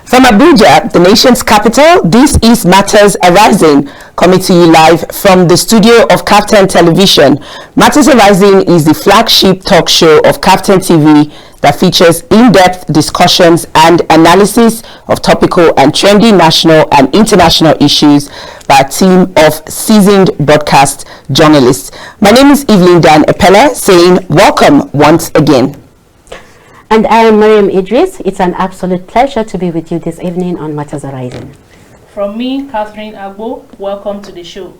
From Abuja, the nation's capital, this is Matters Arising, coming to you live from the studio of KAFTAN Television. Matters Arising is the flagship talk show of KAFTAN TV that features in-depth discussions and analysis of topical and trendy national and international issues by a team of seasoned broadcast journalists. My name is Evelyn Dan Epelle, saying welcome once again. And I am Maryam Idris. It's an absolute pleasure to be with you this evening on Matters Arising. From me, Agbo, welcome to the show.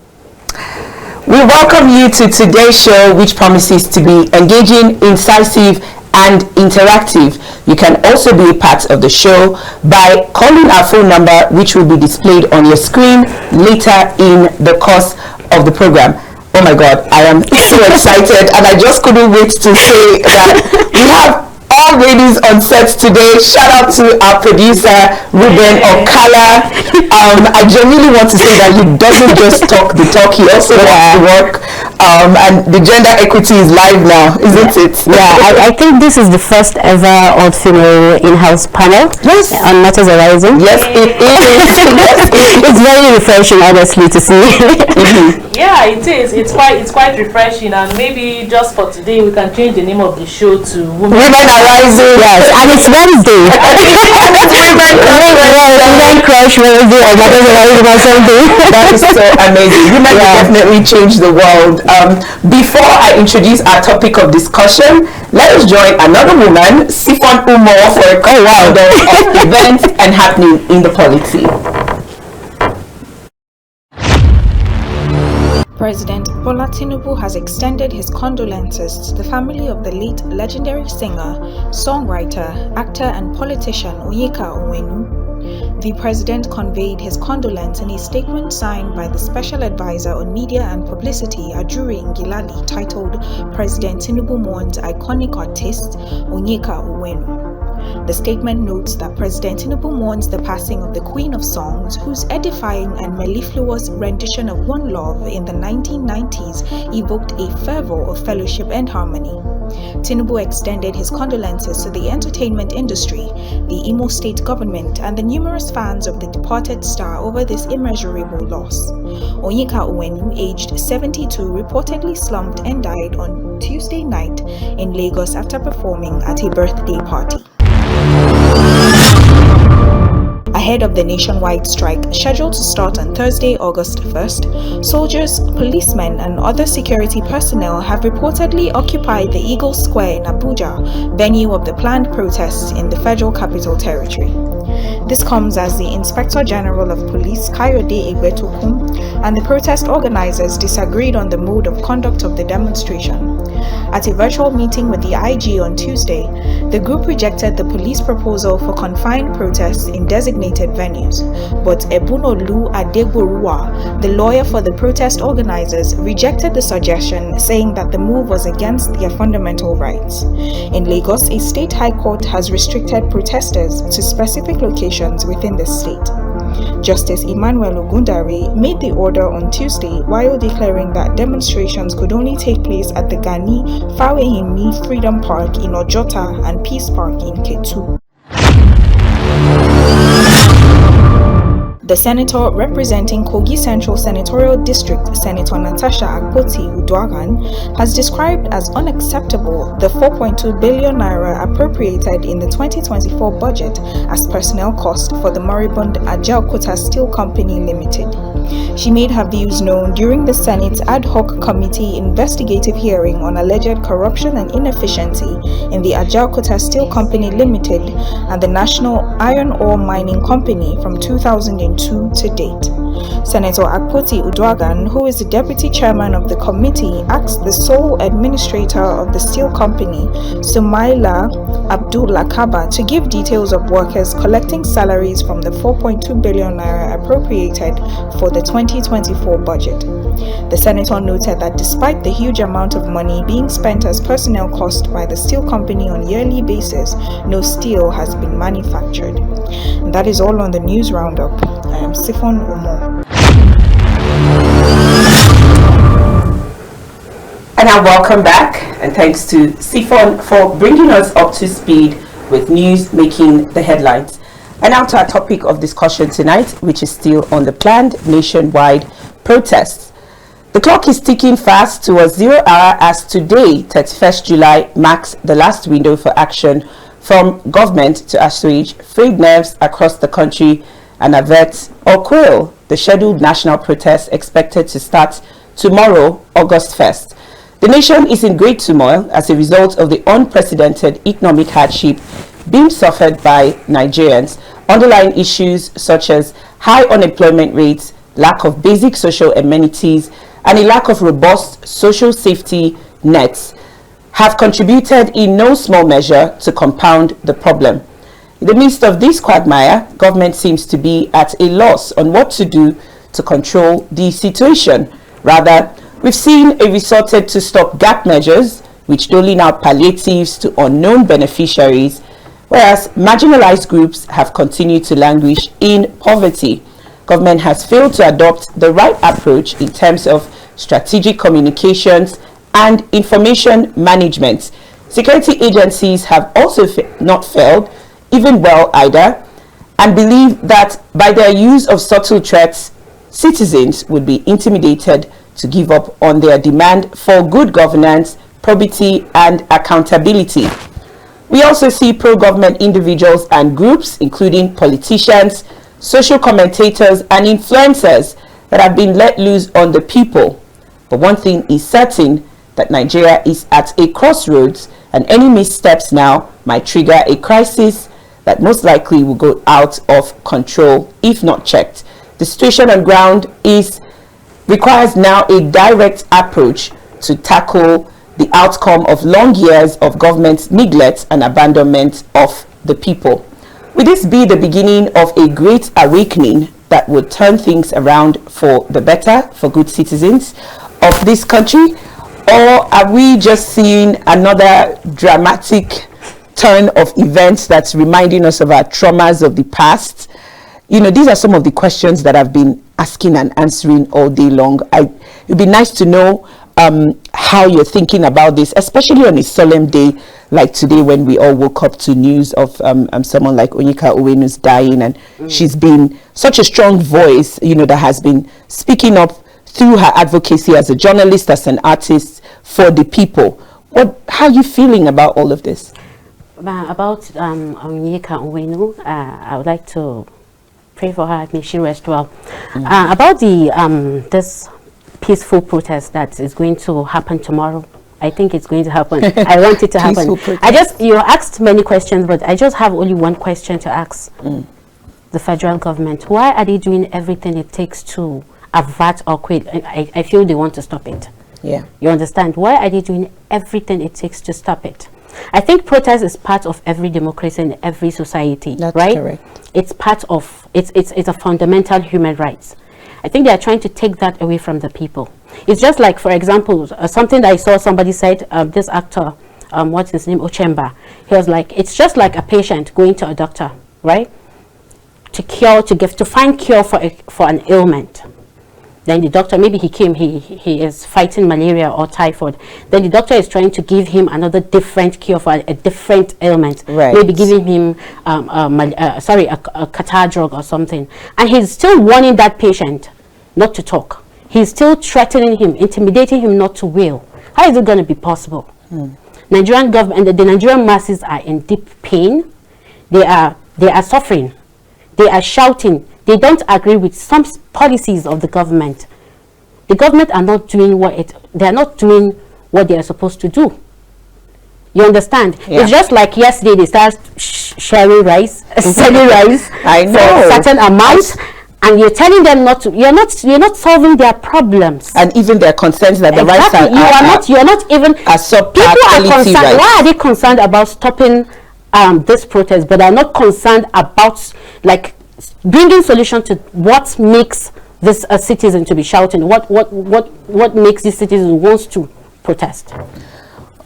We welcome you to today's show, which promises to be engaging, incisive, and interactive. You can also be a part of the show by calling our phone number, which will be displayed on your screen later in the course of the program. Oh my God, I am so excited, and I just couldn't wait to say that we have all ladies on set today. Shout out to our producer Ruben Okala. I genuinely want to say that he doesn't just talk the talk, he also wants to work. And the gender equity is live now, isn't it? Yeah, I think this is the first ever all-female in-house panel on Matters Arising. Yes, it is. It's very refreshing, honestly, to see. Yeah, it is. It's quite refreshing, and maybe just for today we can change the name of the show to Women Arising. Yes, and it's Wednesday. Women Crush Wednesday or Matters Arising or something. That is so amazing. Women will definitely change the world. Before I introduce our topic of discussion, let us join another woman, Sifon Umo, for a countdown of events and happening in the polity. President Bola Tinubu has extended his condolences to the family of the late legendary singer, songwriter, actor and politician Onyeka Onwenu. The president conveyed his condolence in a statement signed by the Special Advisor on Media and Publicity, Ajuri Ngilali, titled President Tinubu mourns iconic artist Onyeka Onwenu. The statement notes that President Tinubu mourns the passing of the Queen of Songs, whose edifying and mellifluous rendition of One Love in the 1990s evoked a fervor of fellowship and harmony. Tinubu extended his condolences to the entertainment industry, the Imo State government, and the numerous fans of the departed star over this immeasurable loss. Onyeka Onwenu, aged 72, reportedly slumped and died on Tuesday night in Lagos after performing at a birthday party. Ahead of the nationwide strike scheduled to start on Thursday, August 1st, soldiers, policemen, and other security personnel have reportedly occupied the Eagle Square in Abuja, venue of the planned protests in the Federal Capital Territory. This comes as the Inspector General of Police, Kayode Egbetokum, and the protest organizers disagreed on the mode of conduct of the demonstration. At a virtual meeting with the IG on Tuesday, the group rejected the police proposal for confined protests in designated venues, but Ebunolu Adegboruwa, the lawyer for the protest organizers, rejected the suggestion, saying that the move was against their fundamental rights. In Lagos, a state high court has restricted protesters to specific locations within the state. Justice Emmanuel Ogundare made the order on Tuesday while declaring that demonstrations could only take place at the Gani Fawehimi Freedom Park in Ojota and Peace Park in Ketu. The senator representing Kogi Central Senatorial District, Senator Natasha Akpoti-Uduaghan, has described as unacceptable the 4.2 billion naira appropriated in the 2024 budget as personnel cost for the moribund Ajaokuta Steel Company Limited. She made her views known during the Senate's ad hoc committee investigative hearing on alleged corruption and inefficiency in the Ajaokuta Steel Company Limited and the National Iron Ore Mining Company from 2002 to date. Senator Akpoti-Uduaghan, who is the deputy chairman of the committee, asked the sole administrator of the steel company, Sumaila Abdul-Lakaba, to give details of workers collecting salaries from the 4.2 billion naira appropriated for the 2024 budget. The senator noted that despite the huge amount of money being spent as personnel cost by the steel company on a yearly basis, no steel has been manufactured. And that is all on the news roundup. I am Sifon Umo. And I welcome back, and thanks to Sifon for bringing us up to speed with news making the headlines. And now to our topic of discussion tonight, which is still on the planned nationwide protests. The clock is ticking fast towards 0 hour as today, 31st July, marks the last window for action from government to assuage frayed nerves across the country and avert or quell the scheduled national protest expected to start tomorrow, August 1st. The nation is in great turmoil as a result of the unprecedented economic hardship being suffered by Nigerians. Underlying issues such as high unemployment rates, lack of basic social amenities, and a lack of robust social safety nets have contributed in no small measure to compound the problem. In the midst of this quagmire, government seems to be at a loss on what to do to control the situation. Rather, we've seen a resorted to stopgap measures, which doling out palliatives to unknown beneficiaries, whereas marginalized groups have continued to languish in poverty. Government has failed to adopt the right approach in terms of strategic communications and information management. Security agencies have also not failed, even well either, and believe that by their use of subtle threats, citizens would be intimidated to give up on their demand for good governance, probity, and accountability. We also see pro-government individuals and groups, including politicians, social commentators, and influencers that have been let loose on the people. But one thing is certain, that Nigeria is at a crossroads, and any missteps now might trigger a crisis that most likely will go out of control if not checked. The situation on ground requires now a direct approach to tackle the outcome of long years of government neglect and abandonment of the people. Will this be the beginning of a great awakening that would turn things around for the better, for good citizens of this country? Or are we just seeing another dramatic turn of events that's reminding us of our traumas of the past? You know, these are some of the questions that I've been asking and answering all day long. It'd be nice to know how you're thinking about this, especially on a solemn day like today, when we all woke up to news of someone like Onyeka Owenu's dying, and she's been such a strong voice, you know, that has been speaking up through her advocacy as a journalist, as an artist for the people. How are you feeling about all of this? About Onyeka Owenu, I would like to pray for her, may she rest well. About the this peaceful protest that is going to happen tomorrow, I think it's going to happen. I want it to happen. You asked many questions, but I just have only one question to ask the federal government. Why are they doing everything it takes to avert or quit? I feel they want to stop it. Yeah. You understand? Why are they doing everything it takes to stop it? I think protest is part of every democracy and every society. That's right? Correct. It's part of, it's a fundamental human rights. I think they are trying to take that away from the people. It's just like, for example, something that I saw somebody said, this actor, what's his name, Ochemba, he was like, it's just like a patient going to a doctor, right? To find cure for an ailment. Then the doctor, maybe he is fighting malaria or typhoid. Then the doctor is trying to give him another different cure for a different ailment. Right. Maybe giving him, a catarrh drug or something. And he's still warning that patient not to talk. He's still threatening him, intimidating him not to wail. How is it going to be possible? Nigerian government, the Nigerian masses are in deep pain. They are suffering. They are shouting. They don't agree with some policies of the government. The government are not doing they are supposed to do. You understand? Yeah. It's just like yesterday they started sharing rice, selling rice I know. for certain amounts, and you're telling them not to. You're not solving their problems and even their concerns that the rights are. You're not even. People are concerned. Rights. Why are they concerned about stopping this protest, but are not concerned about bringing solution to what makes this citizen to be shouting? What makes this citizen wants to protest?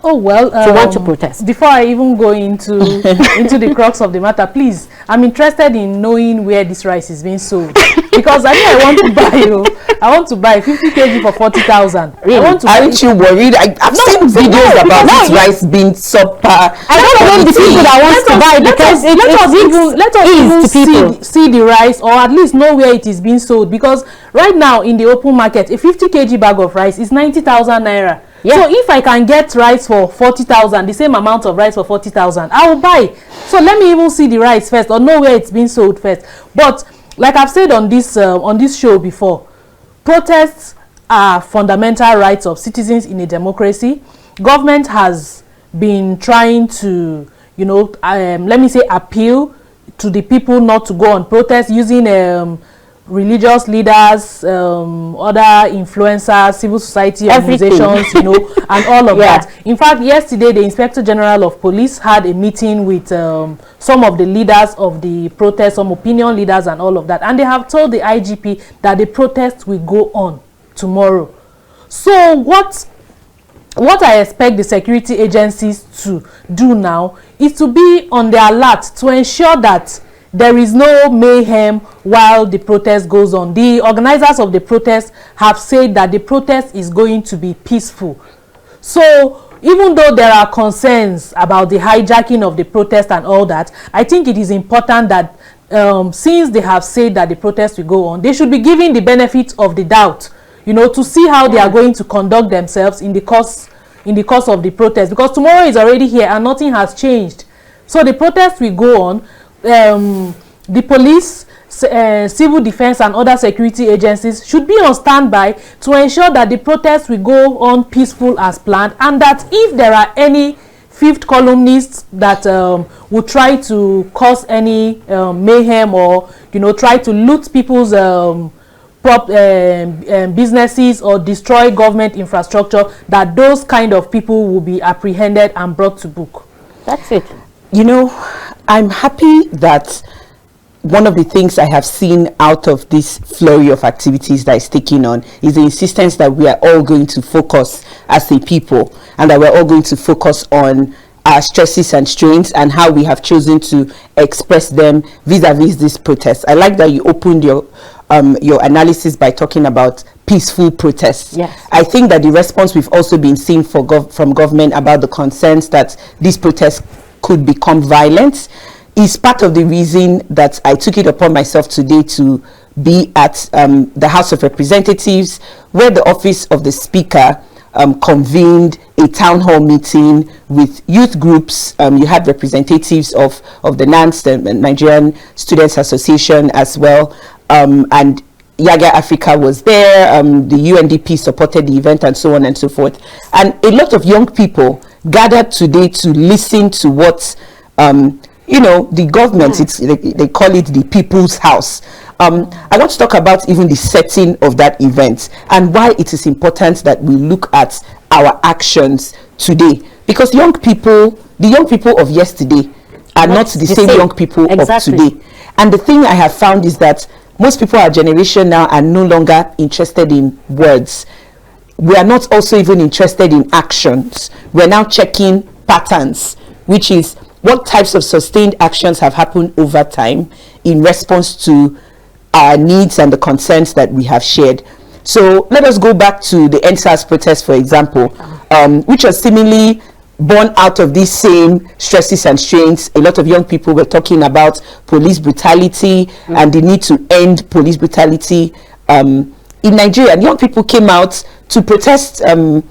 Oh well, want to protest. Before I even go into the crux of the matter, please, I'm interested in knowing where this rice is being sold, because because I want to buy. I want to buy 50 kg for 40,000. Really? Aren't you worried? I've seen videos about this rice being subpar. I don't blame the people that want to buy, because let us even see the rice, or at least know where it is being sold, because right now in the open market a 50 kg bag of rice is 90,000 naira. Yeah. So if I can get rice for 40,000, the same amount of rice for 40,000, I will buy. So let me even see the rice first, or know where it's being sold first. But like I've said on this show before, protests are fundamental rights of citizens in a democracy. Government has been trying to, let me say, appeal to the people not to go on protest, using religious leaders, other influencers, civil society organizations, and all of that. In fact, yesterday the Inspector General of Police had a meeting with some of the leaders of the protest, some opinion leaders and all of that, and they have told the IGP that the protest will go on tomorrow. So what I expect the security agencies to do now is to be on the alert to ensure that there is no mayhem while the protest goes on. The organizers of the protest have said that the protest is going to be peaceful. So even though there are concerns about the hijacking of the protest and all that, I think it is important that since they have said that the protest will go on, they should be given the benefit of the doubt, to see how they are going to conduct themselves in the course of the protest, because tomorrow is already here and nothing has changed. So the protest will go on. The police, civil defense and other security agencies should be on standby to ensure that the protest will go on peaceful as planned, and that if there are any fifth columnists that will try to cause any mayhem, or try to loot people's businesses or destroy government infrastructure, that those kind of people will be apprehended and brought to book. That's it. I'm happy that one of the things I have seen out of this flurry of activities that is taking on is the insistence that we are all going to focus as a people, and that we're all going to focus on our stresses and strains and how we have chosen to express them vis-a-vis this protest. I like that you opened your analysis by talking about peaceful protests. Yes. I think that the response we've also been seeing from government about the concerns that these protests could become violent is part of the reason that I took it upon myself today to be at the House of Representatives, where the office of the Speaker convened a town hall meeting with youth groups. You had representatives of the NANS, the Nigerian Students Association, as well, and Yaga Africa was there. The UNDP supported the event, and so on and so forth. And a lot of young people gathered today to listen to what the government, they call it the People's House. I want to talk about even the setting of that event and why it is important that we look at our actions today, because the young people of yesterday are not the same young people of today. And the thing I have found is that most people, our generation now, are no longer interested in words. We are not also even interested in actions. We're now checking patterns, which is what types of sustained actions have happened over time in response to our needs and the concerns that we have shared. So let us go back to the NSAS protest, for example, which was seemingly born out of these same stresses and strains. A lot of young people were talking about police brutality and the need to end police brutality in Nigeria. And young people came out to protest, the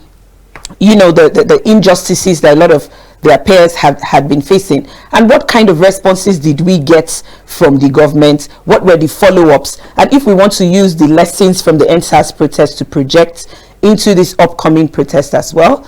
injustices that a lot of their peers had been facing. And what kind of responses did we get from the government? What were the follow-ups? And if we want to use the lessons from the NSAS protest to project into this upcoming protest as well,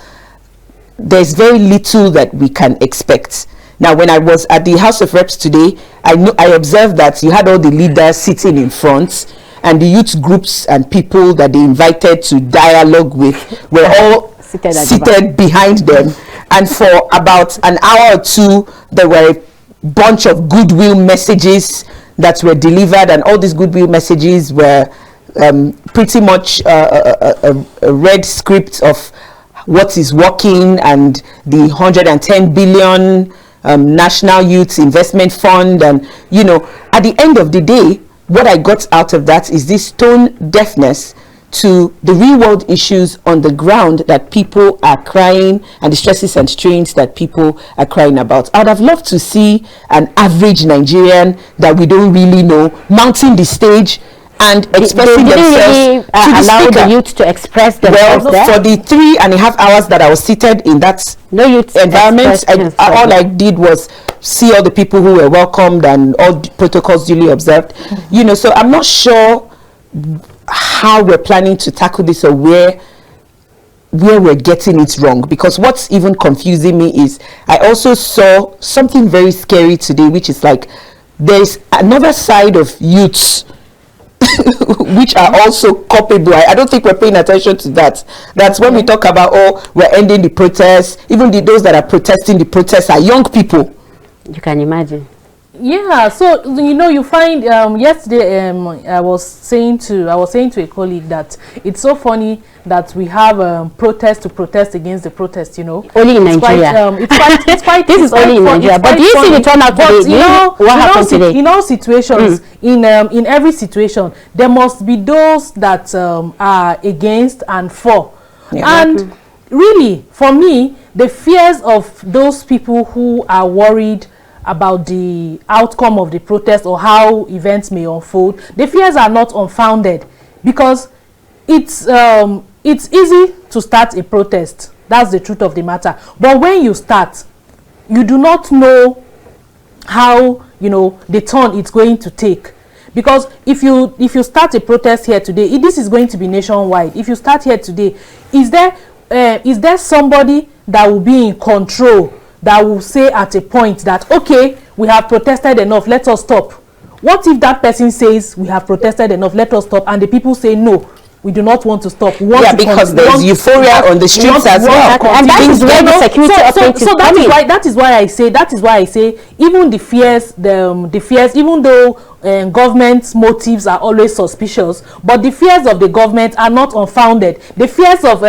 there's very little that we can expect. Now, when I was at the House of Reps today, I observed that you had all the leaders sitting in front, and the youth groups and people that they invited to dialogue with were all seated behind them. And for about an hour or two, there were a bunch of goodwill messages that were delivered, and all these goodwill messages were pretty much a red script of what is working, and the 110 billion National Youth Investment Fund. And at the end of the day, what I got out of that is this tone deafness to the real world issues on the ground that people are crying, and the stresses and strains that people are crying about. I'd have loved to see an average Nigerian that we don't really know mounting the stage and expressing themselves really, to the allow speaker. the youth to express themselves. Well, for the 3.5 hours that I was seated in that environment, all I did was see all the people who were welcomed and all the protocols duly observed. You know, so I'm not sure how we're planning to tackle this, or where we're getting it wrong, because what's even confusing me is I also saw something very scary today, which is like there's another side of youths which are also culpable. I don't think we're paying attention to that. That's when we talk about, oh, we're ending the protests. Even those that are protesting the protests are young people. You can imagine. Yeah, so you know, you find yesterday I was saying to a colleague that it's so funny that we have protests to protest against the protest. You know, only in Nigeria. It's quite. This is only in Nigeria. But do you see the turnout today? You know what happened today? In all situations, in every situation, there must be those that are against and for. Yeah. And really, for me, the fears of those people who are worried about the outcome of the protest or how events may unfold, the fears are not unfounded, because it's easy to start a protest. That's the truth of the matter. But when you start, you do not know how, you know, the turn it's going to take. Because if you start a protest here today, this is going to be nationwide. If you start here today, is there somebody that will be in control, that will say at a point that, okay, we have protested enough, let us stop? What if that person says we have protested enough, let us stop, and the people say no, we do not want to stop? Because there's euphoria on the streets as well, and that is where the security operators come in. That is why I say even the fears, even though government motives are always suspicious, but the fears of the government are not unfounded. The fears of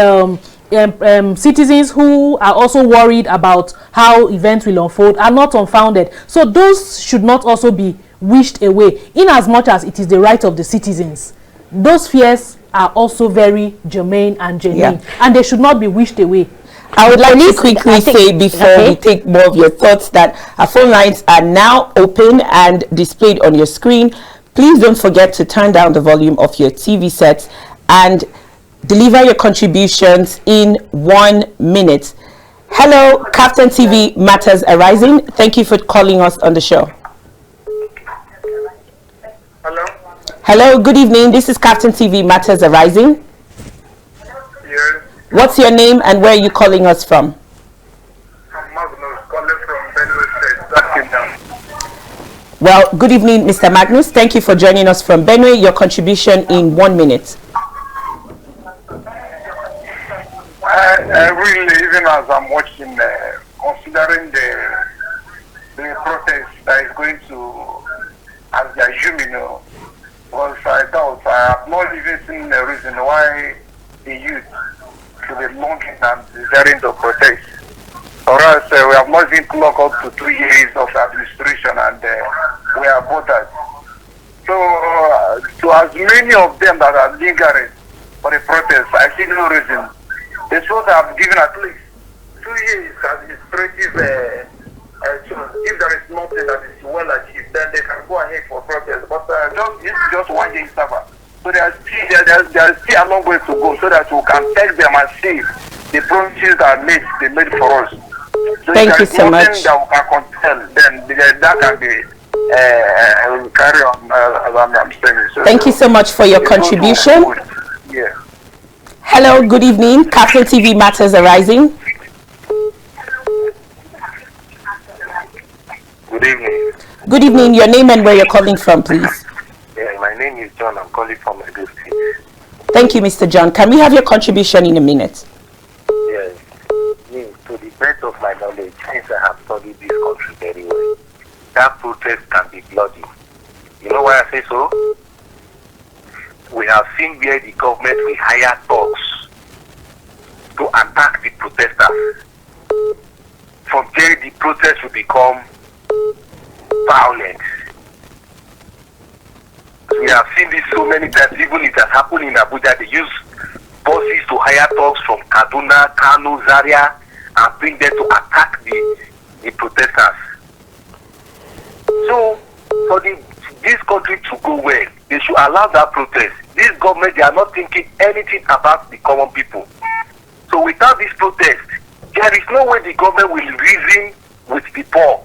citizens who are also worried about how events will unfold are not unfounded. So those should not also be wished away, in as much as it is the right of the citizens. Those fears are also very germane and genuine, and they should not be wished away. I would like to quickly say, before we take more of your thoughts, that our phone lines are now open and displayed on your screen. Please don't forget to turn down the volume of your TV sets and deliver your contributions in 1 minute. Hello, KAFTAN TV Matters Arising. Thank you for calling us on the show. Hello. Hello, good evening. This is KAFTAN TV Matters Arising. Yes. What's your name and where are you calling us from? I'm Magnus, calling from Benue State, Startimes. Well, good evening, Mr. Magnus. Thank you for joining us from Benue. Your contribution in 1 minute. Really, even as I'm watching, considering the protest that is going to, as they assume, you know, because I have not even seen the reason why the youth should be longing and desiring to protest. For us, we have not been clocked up to 2 years of administration, and we are bothered. So, to as many of them that are lingering for the protest, I see no reason. They should have given at least 2 years administrative. So if there is nothing that is well achieved, then they can go ahead for protest. But just 1 year server. So there's still a long way to go, so that we can take them and see the promises that they made for us. So thank you so much. That we can contest, then that can be carry on as I'm saying. So, thank you so much for your contribution. Yeah. Hello, good evening. KAFTAN TV Matters Arising. Good evening. Good evening. Your name and where you're calling from, please. Yeah, my name is John. I'm calling from Agbo. Thank you, Mr. John. Can we have your contribution in a minute? Yes. To the best of my knowledge, since I have studied this country very well, that protest can be bloody. You know why I say so? We have seen where the government will hire thugs to attack the protesters. From there, the protest will become violent. We we have seen this so many times. Even it has happened in Abuja. They use buses to hire thugs from Kaduna, Kano, Zaria, and bring them to attack the protesters. So, for this country to go well, they should allow that protest. This government, they are not thinking anything about the common people. So without this protest, there is no way the government will reason with the poor.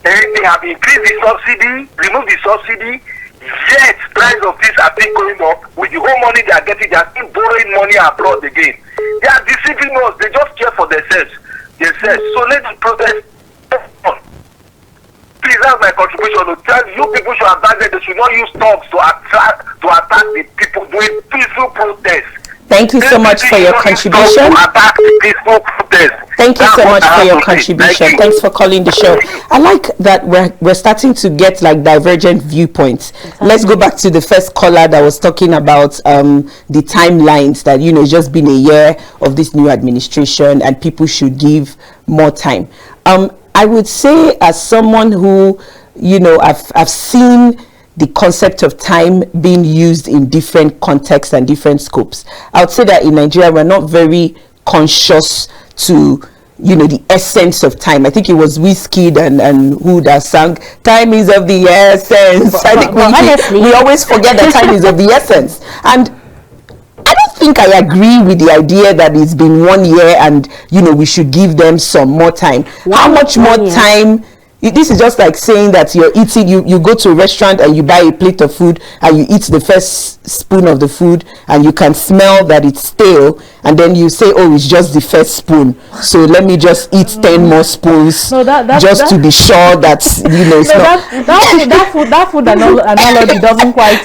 They have increased the subsidy, removed the subsidy, yet price of things are still going up. With the whole money they are getting, they are still borrowing money abroad again. They are deceiving us. They just care for themselves. So let the protest on. Please, that's my contribution to tell you people should advise that they should not use thugs to attack the people doing peaceful protests. Thank you so much for your contribution. Thank you so much for your contribution. Thanks for calling the show. I like that we're starting to get like divergent viewpoints. Let's go back to the first caller that was talking about the timelines, that it's just been a year of this new administration and people should give more time. I would say, as someone who I've seen the concept of time being used in different contexts and different scopes. I would say that in Nigeria, we're not very conscious to, the essence of time. I think it was Wizkid and who that sang, "Time is of the essence." I think we always forget that time is of the essence. And I don't think I agree with the idea that it's been 1 year and, we should give them some more time. How much more time? This is just like saying that you're eating, you go to a restaurant and you buy a plate of food and you eat the first spoon of the food and you can smell that it's stale, and then you say, oh, it's just the first spoon, so let me just eat 10 more spoons just to be sure that it's not. That food analogy doesn't quite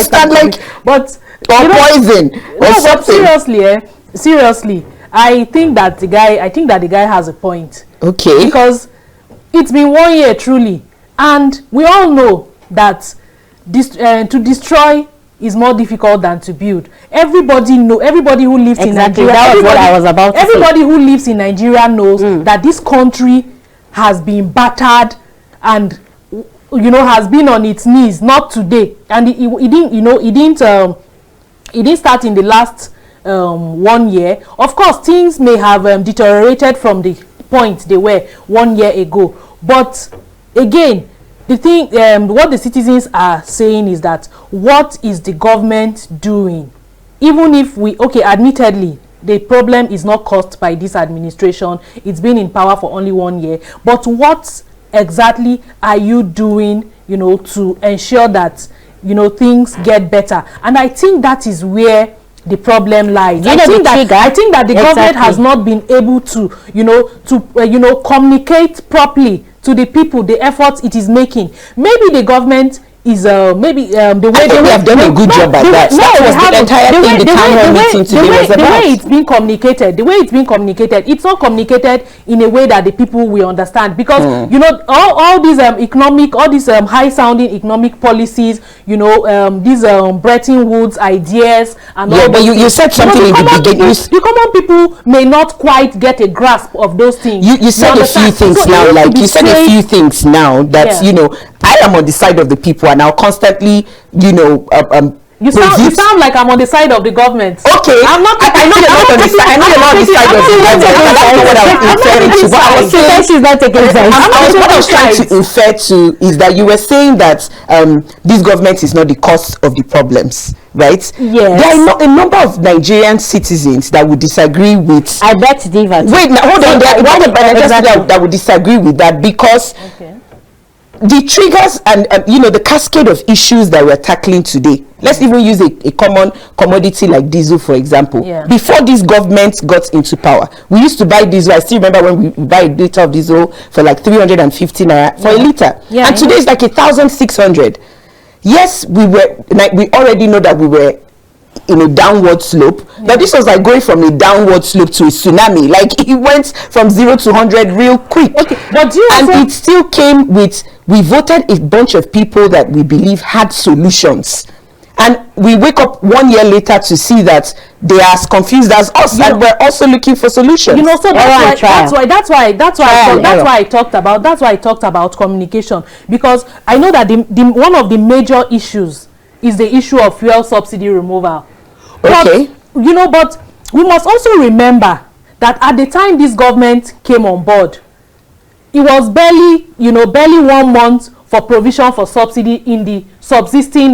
stand like, but poison or something. Seriously, I think that the guy has a point. Okay. Because it's been 1 year truly, and we all know that to destroy is more difficult than to build. Everybody who lives in Nigeria. That was what I was about to say. Everybody who lives in Nigeria knows that this country has been battered and has been on its knees. Not today, and it didn't start in the last 1 year. Of course, things may have deteriorated from the point they were 1 year ago, but again, the thing what the citizens are saying is that, what is the government doing? Even if admittedly the problem is not caused by this administration, it's been in power for only 1 year, but what exactly are you doing to ensure that things get better? And I think that is where the problem lies. I think that the government has not been able to communicate properly to the people the efforts it is making. Maybe the government is the way they have done a good job at that. That was the entire thing. The town hall meeting today was about. The way it's being communicated, it's not communicated in a way that the people will understand, because all these high sounding economic policies, these Bretton Woods ideas and all. But you said something in the beginning. The common people may not quite get a grasp of those things. You said a few things now, like you said a few things now that I am on the side of the people, and I'll constantly, you sound like I'm on the side of the government. Okay, I know you're not on the side. I know you're not on the side of the government. What I was trying to infer to is that you were saying that this government is not the cause of the problems, right? Yes. There are a number of Nigerian citizens that would disagree with. I bet to differ. Wait, now hold on. That would disagree with that, because. Okay. The triggers and the cascade of issues that we're tackling today. Let's even use a common commodity like diesel, for example. Before this government got into power, we used to buy diesel. I still remember when we buy a liter of diesel for like 350 naira for a liter, and today it's like 1,600. Yes, we already know that we were in a downward slope, but this was like going from a downward slope to a tsunami. Like, it went from 0 to 100 real quick. Okay, but it still came with, we voted a bunch of people that we believe had solutions, and we wake up 1 year later to see that they are as confused as us, and we're also looking for solutions. You know, so that's why I talked about communication, because I know that one of the major issues is the issue of fuel subsidy removal. Okay. But, you know, but we must also remember that at the time this government came on board, it was barely 1 month for provision for subsidy in the subsisting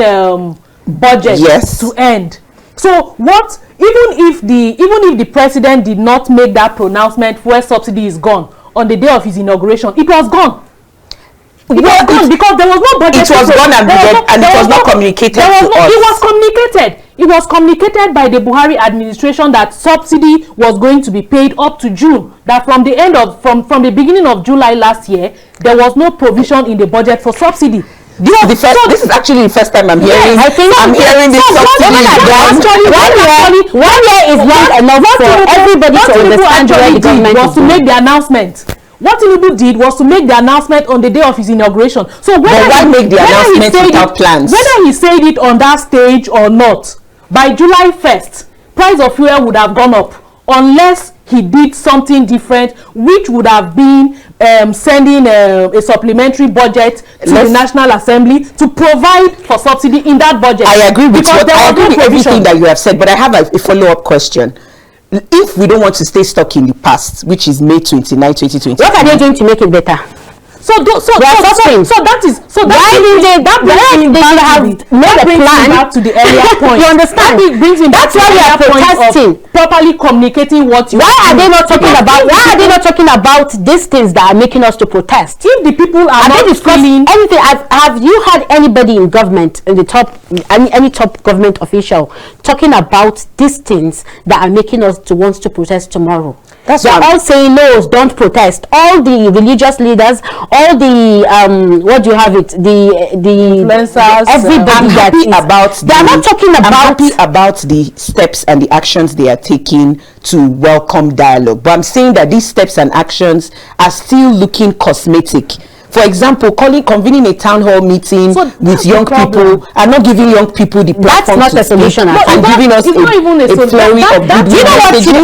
budget to end. So what, even if the president did not make that pronouncement where subsidy is gone on the day of his inauguration, it was gone. It was gone because there was no budget. It was gone and it was not communicated to us. It was communicated. It was communicated by the Buhari administration that subsidy was going to be paid up to June. That from the beginning of July last year, there was no provision in the budget for subsidy. This is actually the first time I'm hearing. I think I'm hearing this subsidy. 1 year is long enough for everybody to understand where the government was to make the announcement. What Tinubu did was to make the announcement on the day of his inauguration. So why make the announcement without plans? Whether he said it on that stage or not, by July 1st, price of fuel would have gone up, unless he did something different, which would have been sending a supplementary budget to the National Assembly to provide for subsidy in that budget. I agree with everything that you have said, but I have a follow-up question. If we don't want to stay stuck in the past, which is May 29, 2020, what are they doing to make it better? So that brings me back to the earlier point. You understand? That brings me back to the earlier point of properly communicating what you. Why are they not talking about these things that are making us to protest? If the people are not feeling anything, have you had anybody in government, in the top, any top government official talking about these things that are making us to want to protest tomorrow? They're all saying no, don't protest. All the religious leaders, all the what do you have it? The influencers, everybody they're not talking about. I'm happy about the steps and the actions they are taking to welcome dialogue. But I'm saying that these steps and actions are still looking cosmetic. For example, convening a town hall meeting with young people and not giving young people the platform to speak and giving us a flurry of good messages. Do you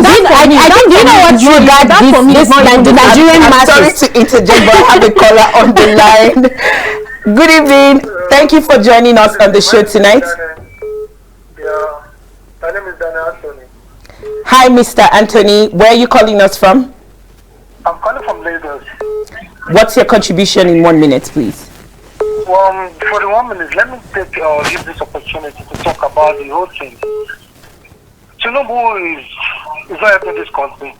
know what triggered the Nigerian masses? I'm sorry to interject, but I have a caller on the line. Good evening. Thank you for joining us on the show tonight. Yeah, my name is Dan Anthony. Hi, Mr. Anthony. Where are you calling us from? I'm calling from Lagos. What's your contribution in 1 minute, please? Well, for the 1 minute, let me use this opportunity to talk about the whole thing. Tinubu is not helping this country.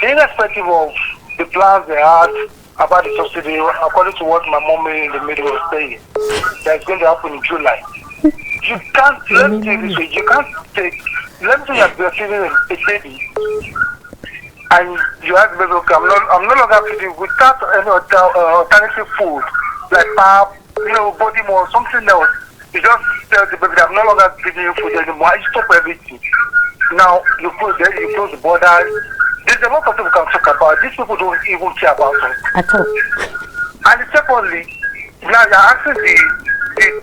Irrespective of the plans they had about the subsidy, according to what my mom in the middle was saying, that's going to happen in July. You can't, let me say this way, you can't take, let me say you're feeding a baby, and you ask the baby, okay, I'm no longer feeding without any alternative food, like pap, body more, something else. You just tell the baby that I'm no longer giving you food anymore. I stop everything. Now you close the borders. There's a lot of people can talk about. These people don't even care about us at all. And secondly, now you're asking the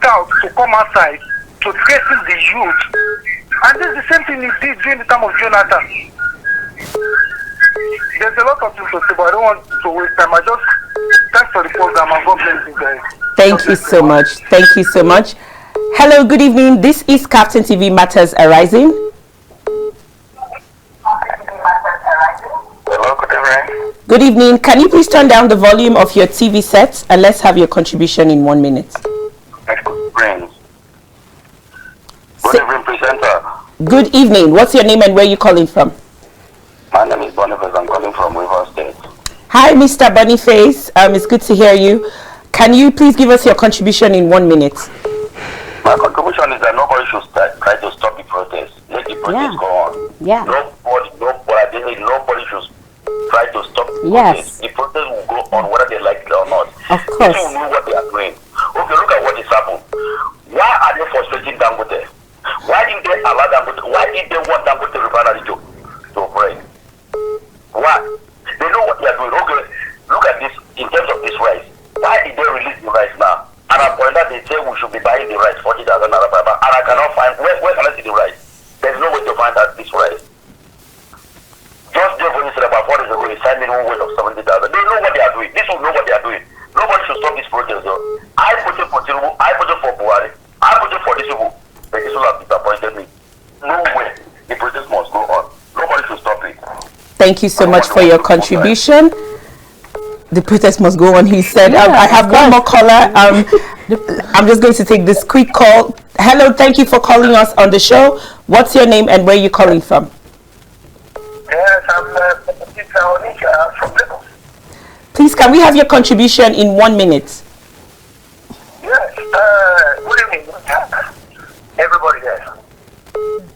town to come outside to threaten the youth. And this is the same thing he did during the time of Jonathan. There's a lot of things to say, but I don't want to waste time. Thanks for the program and God bless you guys. Thank you so much. Thank you so much. Hello, good evening. This is KAFTAN TV Matters Arising. Hello, good evening. Good evening. Can you please turn down the volume of your TV set and let's have your contribution in 1 minute? Good evening, presenter. Good evening. What's your name and where are you calling from? My name is Boniface. I'm calling from River State. Hi, Mr. Boniface. It's good to hear you. Can you please give us your contribution in 1 minute? My contribution is that nobody should try to stop the protest. Let the protest go on. Yeah. Nobody should try to stop the protest. The protest will go on whether they like it or not. Of course. People know what they are doing. Okay, look at what is happening. Why are they frustrating Dangote? Why didn't they allow Dangote? Why did they want Dangote refinery to operate? Why? They know what they are doing. Okay, look at this in terms of this rice. Why did they release the rice now? And I point out they say we should be buying the rice $40,000 and I cannot find I voted for Tinubu, I voted for Buhari, I voted for this people. But this will have disappointed me. No way. The protest must go on. Nobody should stop it. Thank you so much for your contribution. The protest must go on, he said. Yeah, I have one more caller. I'm just going to take this quick call. Hello, thank you for calling us on the show. What's your name and where are you calling from? Yes, I'm from Lagos. Please, can we have your contribution in 1 minute? Yes, good evening. Everybody there.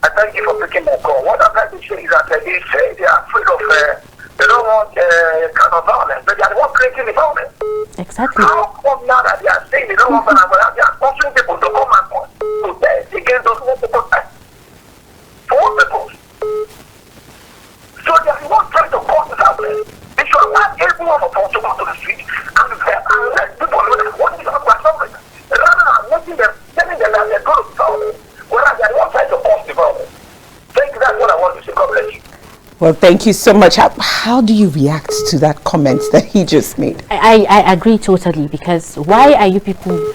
I thank you for picking my call. What I'm trying to say is that they say they are afraid of, they don't want kind of violence, but they are the one creating the violence. Exactly. How come now that they are saying they don't want violence, but they are forcing people to come and protest against those who want to protest? For what purpose? So they are the one trying to cause the violence. They should allow everyone of us to go to the street and let people know that what is happening somewhere. Rather than letting them, telling them that they're going to violence, whereas they are the one trying to cause the violence. Thank you, that's what I want to say. God bless you. Well, thank you so much. How do you react to that comment that he just made? I agree totally, because why are you people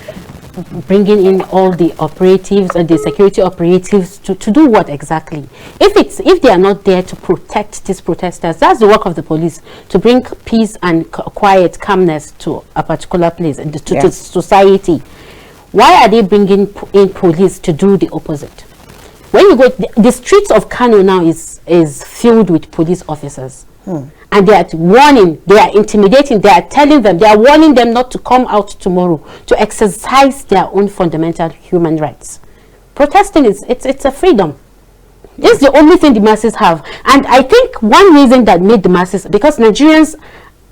bringing in all the operatives and the security operatives to do what exactly? If they are not there to protect these protesters, that's the work of the police, to bring peace and quiet, calmness to a particular place, to society. Why are they bringing in police to do the opposite? When you go, the streets of Kano now is filled with police officers. And they are warning, they are intimidating, they are telling them, they are warning them not to come out tomorrow to exercise their own fundamental human rights. Protesting it's a freedom. This is the only thing the masses have. And I think one reason that made the masses, because Nigerians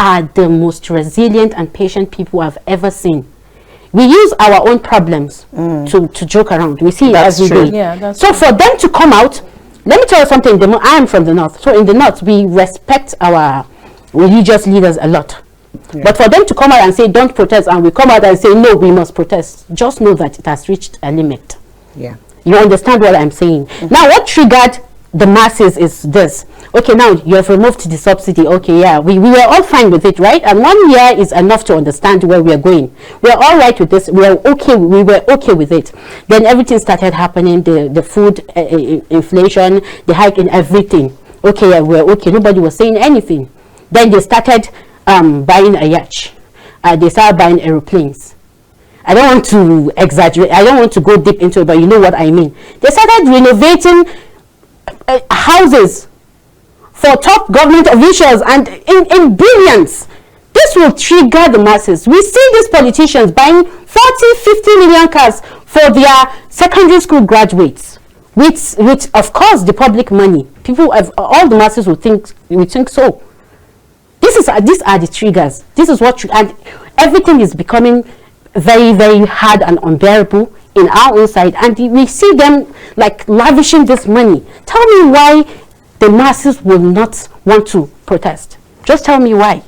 are the most resilient and patient people I've ever seen. We use our own problems to joke around. We see it every day. Yeah, so for them to come out, let me tell you something. I am from the north. So in the north, we respect our religious leaders a lot. Yeah. But for them to come out and say, don't protest, and we come out and say, no, we must protest, just know that it has reached a limit. Yeah. You understand what I'm saying? Now, what triggered the masses is this. Okay, now you have removed the subsidy. Okay, yeah, we were all fine with it, right? And 1 year is enough to understand where we are going. We are all right with this. We were okay with it. Then everything started happening. The food inflation, the hike in everything. Okay, yeah, we're okay. Nobody was saying anything. Then they started buying a yacht. They started buying aeroplanes. I don't want to exaggerate. I don't want to go deep into it, but you know what I mean. They started renovating houses for top government officials and in billions. This will trigger the masses. We see these politicians buying 40-50 million cars for their secondary school graduates, with of course the public money. People have, all the masses will think so. These are the triggers. This is what, and everything is becoming very, very hard and unbearable in our own side, and we see them like lavishing this money. Tell me why the masses will not want to protest. Just tell me why.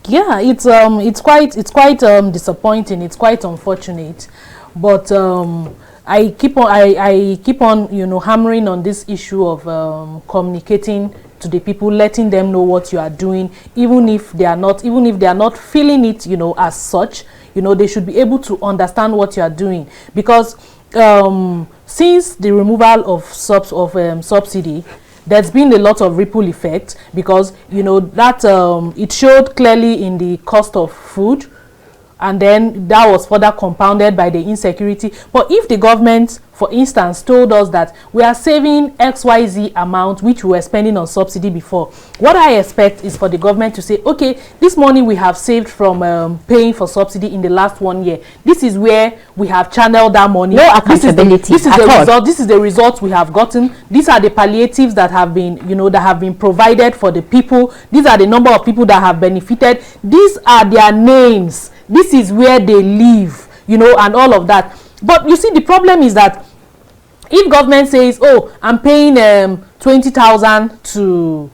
Yeah, it's quite disappointing. It's quite unfortunate, but I keep on hammering on this issue of communicating to the people, letting them know what you are doing, even if they are not feeling it, as such. They should be able to understand what you are doing, because since the removal of subsidy, there's been a lot of ripple effect, because that it showed clearly in the cost of food, and then that was further compounded by the insecurity. But if the government, for instance, told us that we are saving XYZ amount which we were spending on subsidy before, what I expect is for the government to say, okay, this money we have saved from paying for subsidy in the last 1 year, this is where we have channeled that money. No accountability. This is the result. This is the results we have gotten. These are the palliatives that have been, that have been provided for the people. These are the number of people that have benefited. These are their names. This is where they live, and all of that. But you see, the problem is that if government says, oh, I'm paying 20,000 to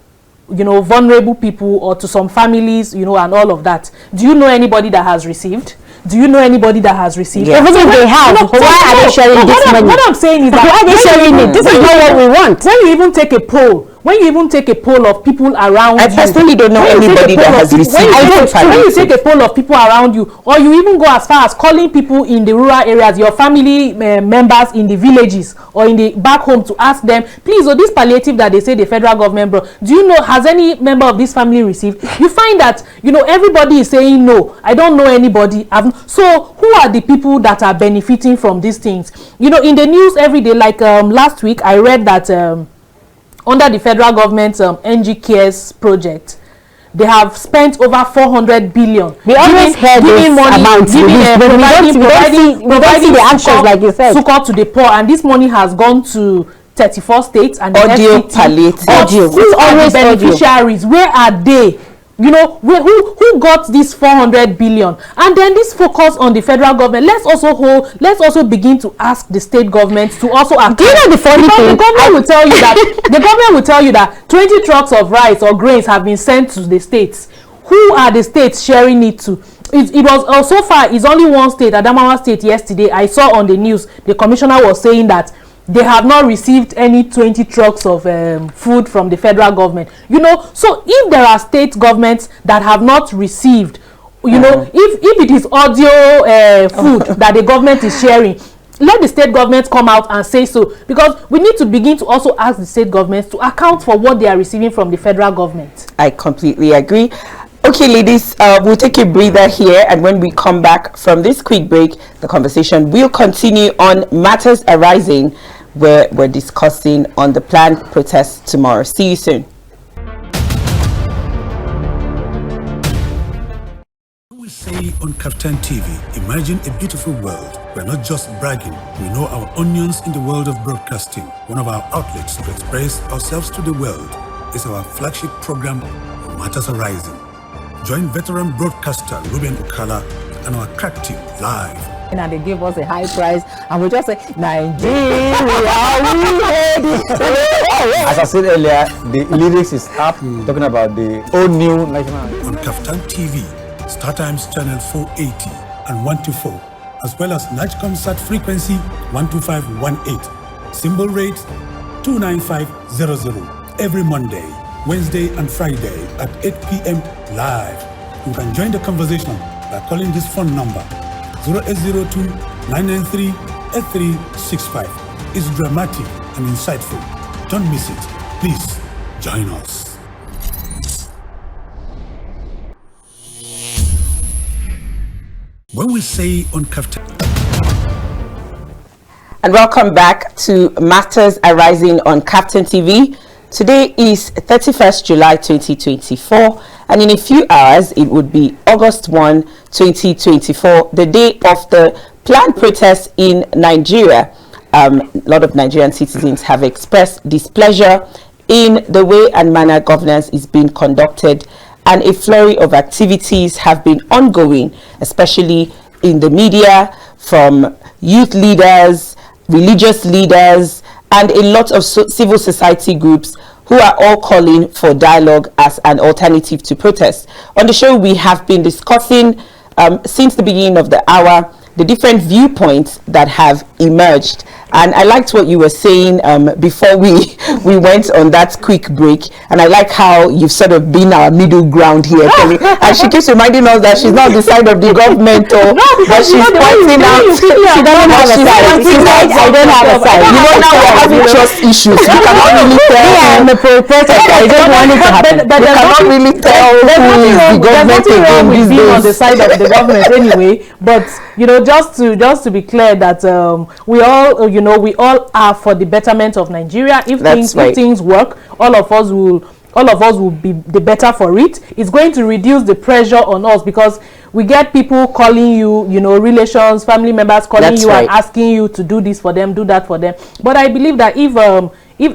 vulnerable people or to some families, and all of that, do you know anybody that has received? Do you know anybody that has received? Yeah. Even if they have, why are they sharing this money? What I'm saying is that why are they sharing it? This is not what we want. When you even take a poll when you even take a poll of people around I personally don't know anybody that has received when you take a poll of people around you, or you even go as far as calling people in the rural areas, your family members in the villages or in the back home, to ask them, please, this palliative that they say the federal government brought, do you know, has any member of this family received? You find that, everybody is saying no, I don't know anybody. So who are the people that are benefiting from these things? In the news every day, like last week I read that under the federal government's NG Cares project, they have spent over 400 billion. We always hear this amount, providing the answers, like you said, support to the poor, and this money has gone to 34 states and the audio FCT. palliative. Audio. Who are the beneficiaries? Where are they? Who got this 400 billion? And then this focus on the federal government. Let's also begin to ask the state governments to also account. Do you know the funny thing? The government will tell you that the government will tell you that 20 trucks of rice or grains have been sent to the states. Who are the states sharing it to? It was so far it's only one state, Adamawa State. Yesterday I saw on the news the commissioner was saying that they have not received any 20 trucks of food from the federal government. So if there are state governments that have not received, if it is audio food that the government is sharing, let the state governments come out and say so, because we need to begin to also ask the state governments to account for what they are receiving from the federal government. I completely agree. Okay, ladies, we'll take a breather here, and when we come back from this quick break, the conversation will continue on matters arising, where we're discussing on the planned protest tomorrow. See you soon. We say on KAFTAN TV, imagine a beautiful world. We're not just bragging, we know our onions in the world of broadcasting. One of our outlets to express ourselves to the world is our flagship program, Matters Arising. Join veteran broadcaster Ruben Okala and our crack team live. And they gave us a high price, and we just say, Nigeria, we ready. As I said earlier, the lyrics is up, talking about the old new national. On KAFTAN TV, Startimes channel 480 and 124, as well as NIGCOMSAT frequency 12518, symbol rate 29500, every Monday, Wednesday and Friday at 8 p.m. live. You can join the conversation by calling this phone number 0802-993-8365. It's dramatic and insightful. Don't miss it. Please join us. When we say on KAFTAN. And welcome back to Matters Arising on KAFTAN TV. Today is 31st July 2024, and in a few hours it would be August 1, 2024, the day of the planned protest in Nigeria. A lot of Nigerian citizens have expressed displeasure in the way and manner governance is being conducted, and a flurry of activities have been ongoing, especially in the media, from youth leaders, religious leaders, and a lot of civil society groups who are all calling for dialogue as an alternative to protest. On the show, we have been discussing since the beginning of the hour the different viewpoints that have emerged. And I liked what you were saying before we went on that quick break. And I like how you've sort of been our middle ground here, Kelly. And she keeps reminding us that she's not the side of the government, but she's pointing out. She doesn't have a side. I don't have a side. Now we're having trust issues. You cannot really tell. I'm a protester. I don't want it to happen. But you cannot really tell who is the government again these days. On the side of the government anyway. But just to be clear that we all we all are for the betterment of Nigeria. If things work, all of us will be the better for it. It's going to reduce the pressure on us, because we get people calling you, relations, family members calling you and asking you to do this for them, do that for them. But I believe that if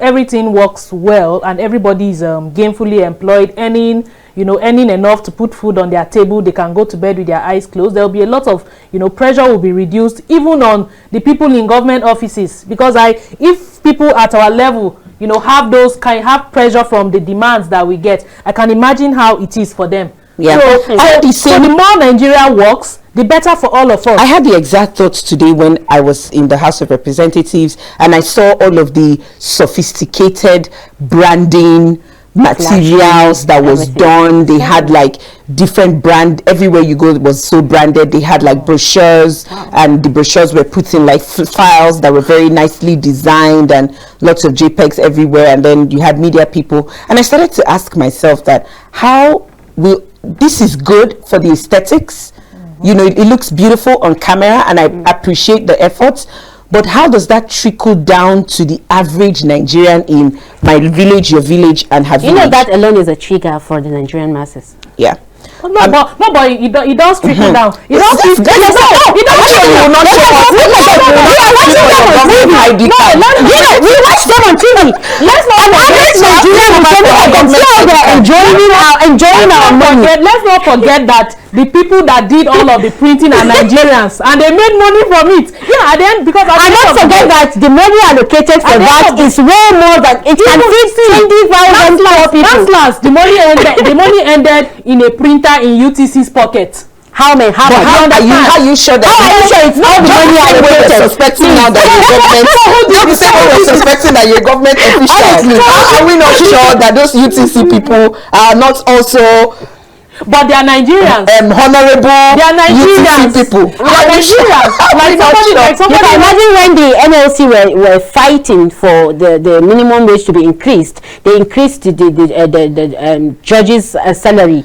everything works well and everybody is gainfully employed, earning enough to put food on their table, they can go to bed with their eyes closed, there will be a lot of pressure will be reduced, even on the people in government offices. Because if people at our level have pressure from the demands that we get, I can imagine how it is for them. Yeah. So the more Nigeria works, the better for all of us. I had the exact thoughts today when I was in the House of Representatives and I saw all of the sophisticated branding materials that was done. They had like different brand, everywhere you go it was so branded. They had like brochures, and the brochures were put in like files that were very nicely designed, and lots of JPEGs everywhere. And then you had media people, and I started to ask myself that how will this is good for the aesthetics. You know, it looks beautiful on camera, and I appreciate the efforts, but how does that trickle down to the average Nigerian in my village, your village, and her village? You know, that alone is a trigger for the Nigerian masses. Yeah. But it does trickle down. It does trickle down. We watch them on TV. Let's not forget that the people that did all of the printing are Nigerians, and they made money from it. Yeah, at the end, because and don't forget that the money allocated for that is way more than it can feed 20,000 people. Last, the money ended in a printer in UTC's pocket. How are you sure that it's not the money allocated? Suspecting now that your government suspecting that your government officials. How are we not sure that those UTC people are not also? But they are Nigerians. Honorable. They are Nigerians. people. They are Nigerians. You can imagine when the NLC were fighting for the minimum wage to be increased. They increased the judges' salary.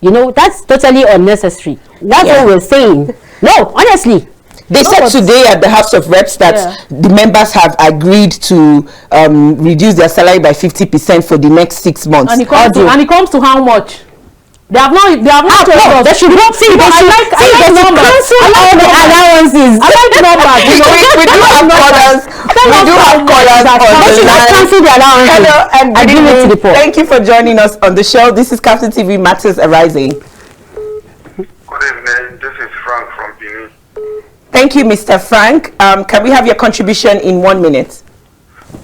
You know, that's totally unnecessary. That's what we're saying. No, honestly. They said today at the House of Reps that the members have agreed to reduce their salary by 50% for the next 6 months. And it comes to how much? They have not told us. They should not see. I like numbers. I like the allowances. I like numbers. We do have callers. We do have callers on the line. Cancel the allowances. Hello and good evening. Thank you for joining us on the show. This is KAFTAN TV Matters Arising. Good evening. This is Frank from Benin. Thank you, Mr. Frank. Can we have your contribution in 1 minute?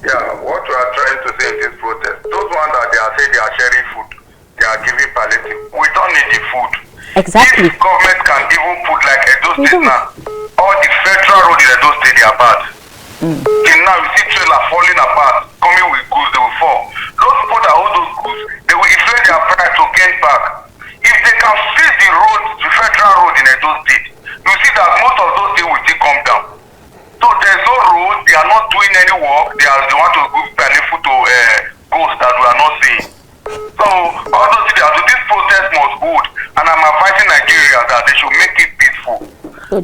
Yeah, what we are trying to say in this protest, those ones that they are saying they are sharing food, they are giving palliative. We don't need the food. Exactly. If government can even put like Edo State now, all the federal road in Edo State, they are bad. Till now, you see trailer falling apart, coming with goods, they will fall. Those people that hold those goods, they will inflate their price to gain back. If they can fix the road, the federal road in Edo State, you see that most of those things will still come down. So there's no road, they are not doing any work, they want to give benefit to ghosts that we are not seeing. So all those things, this protest must hold, and I'm advising Nigeria that they should make it peaceful.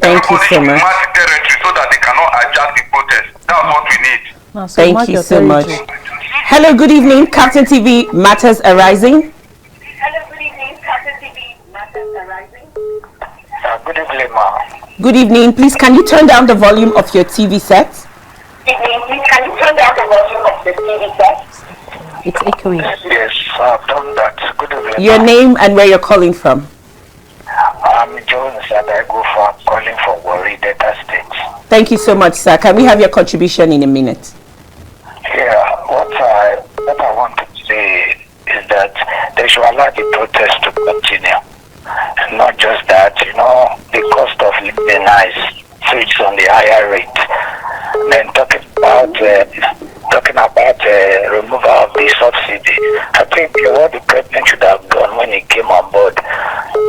Thank you so much. Mark the territory so that they cannot adjust the protest. That's what we need. Thank you so much. Hello, good evening, KAFTAN TV Matters Arising. Hello, good evening, KAFTAN TV Matters Arising. Good evening, ma. Good evening. Please, can you turn down the volume of your TV set? Good evening, please can you turn down the volume of the TV set? It's echoing. Yes, I've done that. Good evening. Your name and where you're calling from? I'm Jones and Agbo for calling for Warri Delta State. Thank you so much, sir. Can we have your contribution in a minute? Yeah, what I want to say is that they should allow the protest to continue. And not just that, the cost of living is switched on the higher rate. Then talking about removal of the subsidy, I think what the president should have done when he came on board,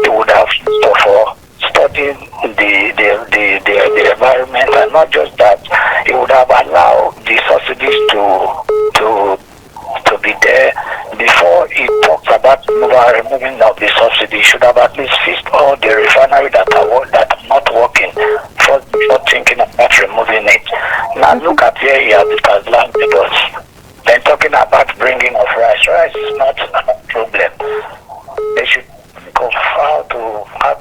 he would have first of all studied the environment, and not just that, he would have allowed the subsidies to be there before he talks about removing of the subsidy. He should have at least fixed all the refinery that are not working before thinking about removing it. Now look at where he has landed us. Then talking about bringing of rice. Rice is not a problem. They should go how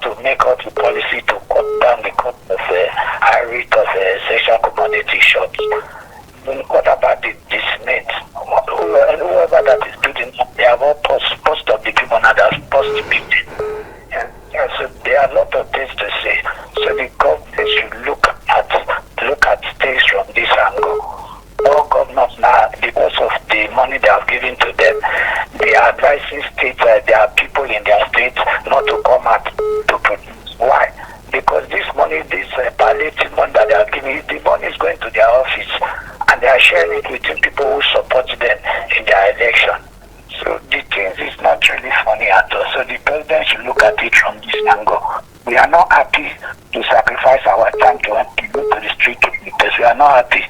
to make out the policy to cut down the cost of high rate of essential commodity shops. What about the cement? Whoever that is building, they have all most of the people now that have post the building. And so there are a lot of things to say. So the government should look at things from this angle. All governments now, because of the money they have given to them, they are advising states, there are people in their states not to come out to produce. Why? Because share it with the people who support them in their election. So the thing is not really funny at all. So the president should look at it from this angle. We are not happy to sacrifice our time to go to the street because we are not happy.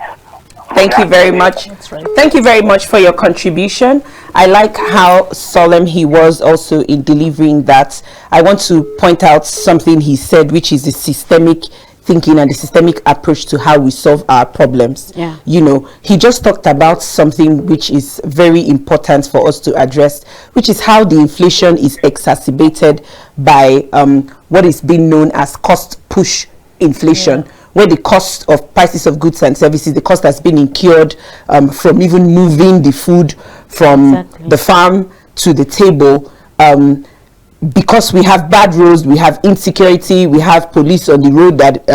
Thank you very much. Thank you very much for your contribution. I like how solemn he was also in delivering that. I want to point out something he said, which is the systemic thinking and the systemic approach to how we solve our problems. Yeah. You know, he just talked about something which is very important for us to address, which is how the inflation is exacerbated by what is being known as cost push inflation. Yeah. Where the cost of prices of goods and services, the cost has been incurred from even moving the food from the farm to the table. Because we have bad roads, we have insecurity, we have police on the road that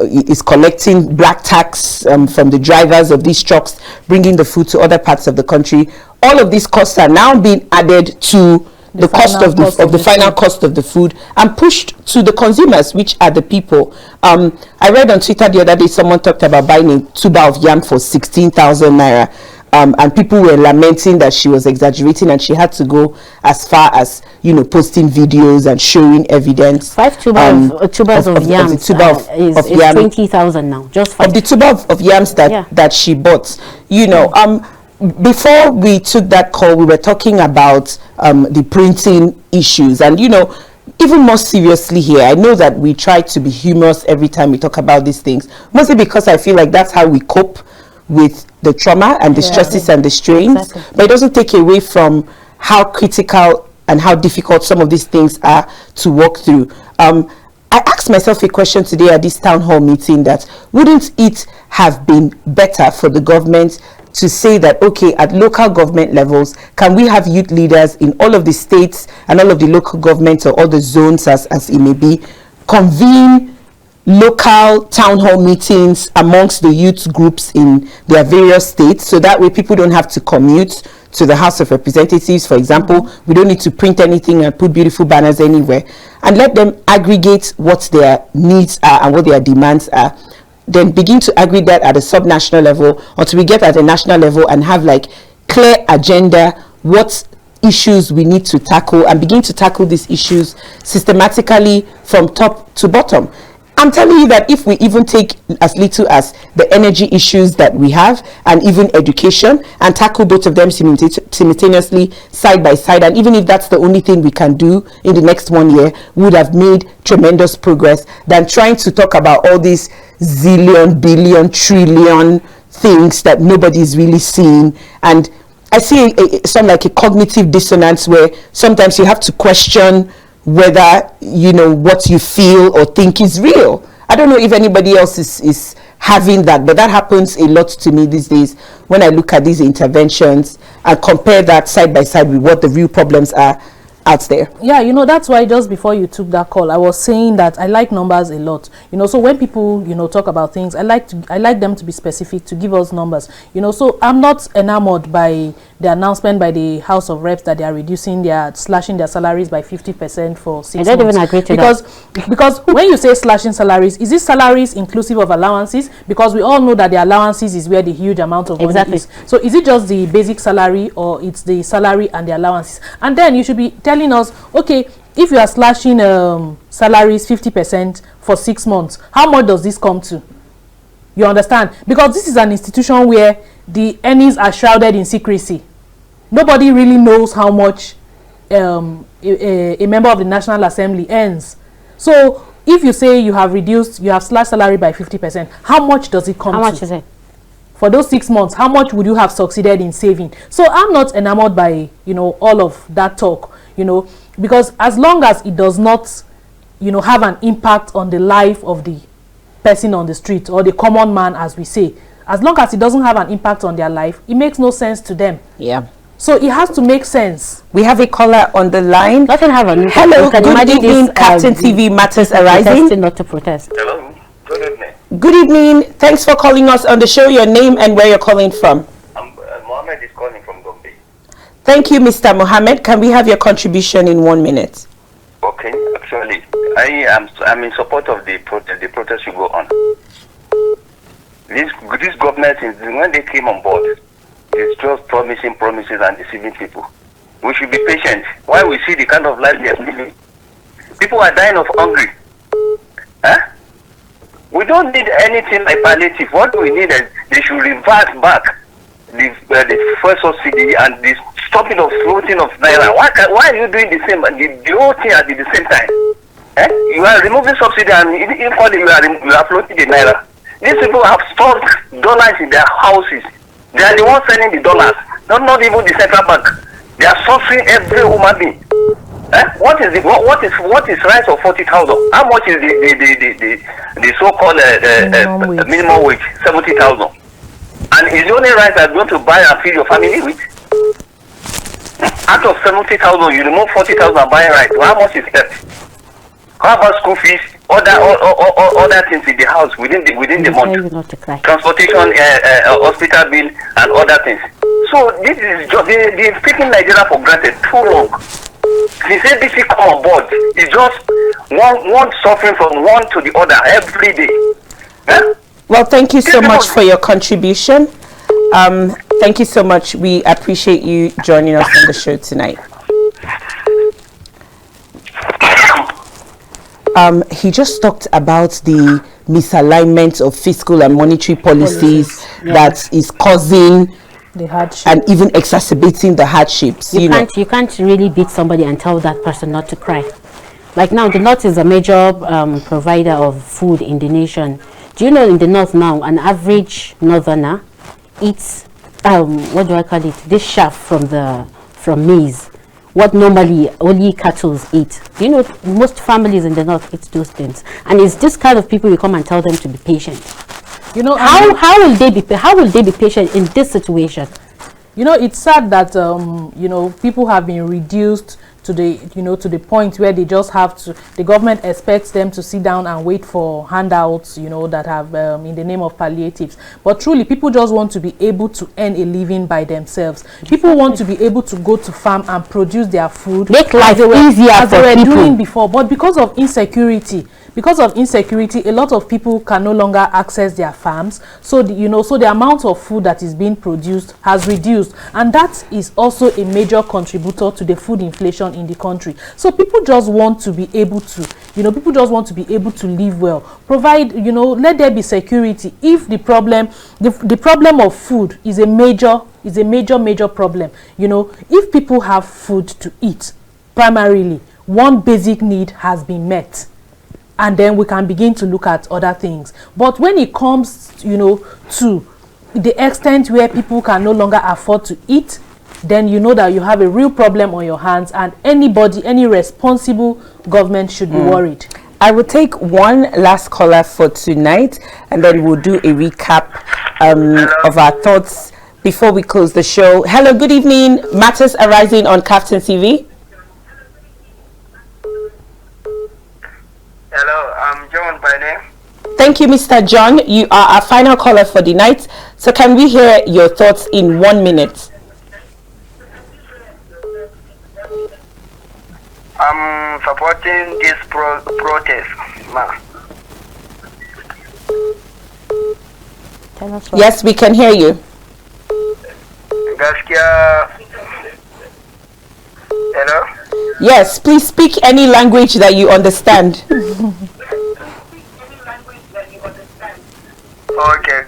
is collecting black tax from the drivers of these trucks, bringing the food to other parts of the country. All of these costs are now being added to the cost of the final cost of the food and pushed to the consumers, which are the people. I read on Twitter the other day someone talked about buying a tuber of yam for 16,000 naira. And people were lamenting that she was exaggerating, and she had to go as far as, you know, posting videos and showing evidence. 5 tubers of yams is 20,000 now. Just 5. Of the tuber of yams that she bought. You know, before we took that call, we were talking about the printing issues, and you know, even more seriously here, I know that we try to be humorous every time we talk about these things, mostly because I feel like that's how we cope with the trauma and the stresses and the strains. But it doesn't take away from how critical and how difficult some of these things are to walk through. I asked myself a question today at this town hall meeting, that wouldn't it have been better for the government to say that, okay, at local government levels, can we have youth leaders in all of the states and all of the local governments, or all the zones as it may be, convene local town hall meetings amongst the youth groups in their various states, so that way people don't have to commute to the House of Representatives, for example. We don't need to print anything and put beautiful banners anywhere, and let them aggregate what their needs are and what their demands are, then begin to aggregate that at a subnational level until we get at a national level and have like clear agenda, what issues we need to tackle, and begin to tackle these issues systematically from top to bottom. I'm telling you that if we even take as little as the energy issues that we have, and even education, and tackle both of them simultaneously, side by side, and even if that's the only thing we can do in the next 1 year, we would have made tremendous progress than trying to talk about all these zillion, billion, trillion things that nobody's really seeing. And I see some like a cognitive dissonance, where sometimes you have to question whether, you know, what you feel or think is real. I don't know if anybody else is having that, but that happens a lot to me these days when I look at these interventions and compare that side by side with what the real problems are out there. Yeah, you know, that's why just before you took that call, I was saying that I like numbers a lot. You know, so when people, you know, talk about things, I like them to be specific, to give us numbers. You know, so I'm not enamored by the announcement by the House of Reps that they are slashing their salaries by 50% for 6 months. I don't even agree to that. Because when you say slashing salaries, is this salaries inclusive of allowances? Because we all know that the allowances is where the huge amount of money is. So is it just the basic salary, or it's the salary and the allowances? And then you should be telling us, okay, if you are slashing salaries 50% for 6 months, how much does this come to? You understand? Because this is an institution where the earnings are shrouded in secrecy. Nobody really knows how much a member of the National Assembly earns. So if you say you have slashed salary by 50%, how much does it come to? How much is it? For those 6 months, how much would you have succeeded in saving? So I'm not enamored by, you know, all of that talk, you know, because as long as it does not, you know, have an impact on the life of the person on the street, or the common man, as we say, as long as it doesn't have an impact on their life, it makes no sense to them. Yeah. So it has to make sense. We have a caller on the line. Doesn't have a Hello, good evening, KAFTAN TV Matters Arising. Not to protest. Hello, good evening. Good evening. Thanks for calling us on the show. Your name and where you're calling from. Mohammed is calling from Gombe. Thank you, Mr. Mohammed. Can we have your contribution in 1 minute? Okay, actually, I'm in support of the protest. The protest should go on. This government, when they came on board, it's just promises and deceiving people. We should be patient. Why we see the kind of life they are living? People are dying of hunger. Huh? We don't need anything like palliative. What we need is they should reverse back the first subsidy and the stopping of floating of naira. Why are you doing the same? The whole thing at the same time. Eh? You are removing subsidy and equally you are floating the naira. These people have stored dollars in their houses. They are the ones sending the dollars, not even the central bank. They are suffering every human being. Eh? What is rice of 40,000? How much is the so-called minimum wage? 70,000. And is the only rice that's going to buy and feed your family with? Out of 70,000, you remove 40,000 and buy rice. Well, how much is left? How about school fees? Other things in the house within the month? Transportation, hospital bill, and other things. So this is just they're taking Nigeria for granted too long. Since ABC come on board, it's just one suffering from one to the other every day. Eh? Well, thank you so much for your contribution. Thank you so much. We appreciate you joining us on the show tonight. He just talked about the misalignment of fiscal and monetary policies that is causing the hardship and even exacerbating the hardships. You can't really beat somebody and tell that person not to cry. Like now, the North is a major provider of food in the nation. Do you know in the North now, an average Northerner eats, what do I call it, this chaff from maize, what normally only cattle eat. Do you know most families in the North eat those things? And it's this kind of people you come and tell them to be patient. You know, how will they be patient in this situation? You know, it's sad that you know, people have been reduced to the point where they just have to, the government expects them to sit down and wait for handouts, you know, that have in the name of palliatives. But truly, people just want to be able to earn a living by themselves. People want to be able to go to farm and produce their food, make life easier as they were people doing before. But because of insecurity, a lot of people can no longer access their farms. So the amount of food that is being produced has reduced, and that is also a major contributor to the food inflation in the country. So people just want to be able to, live well. Provide, let there be security. If the problem of food is a major problem, if people have food to eat, primarily one basic need has been met. And then we can begin to look at other things. But when it comes, to the extent where people can no longer afford to eat, then you know that you have a real problem on your hands, and any responsible government should be worried. I will take one last caller for tonight, and then we'll do a recap of our thoughts before we close the show. Hello, good evening. Matters arising on KAFTAN TV. Hello, I'm John by name. Thank you, Mr. John. You are our final caller for the night. So can we hear your thoughts in 1 minute? I'm supporting this protest, ma. Yes, we can hear you. Hello? Yes, please speak any language that you understand. Okay.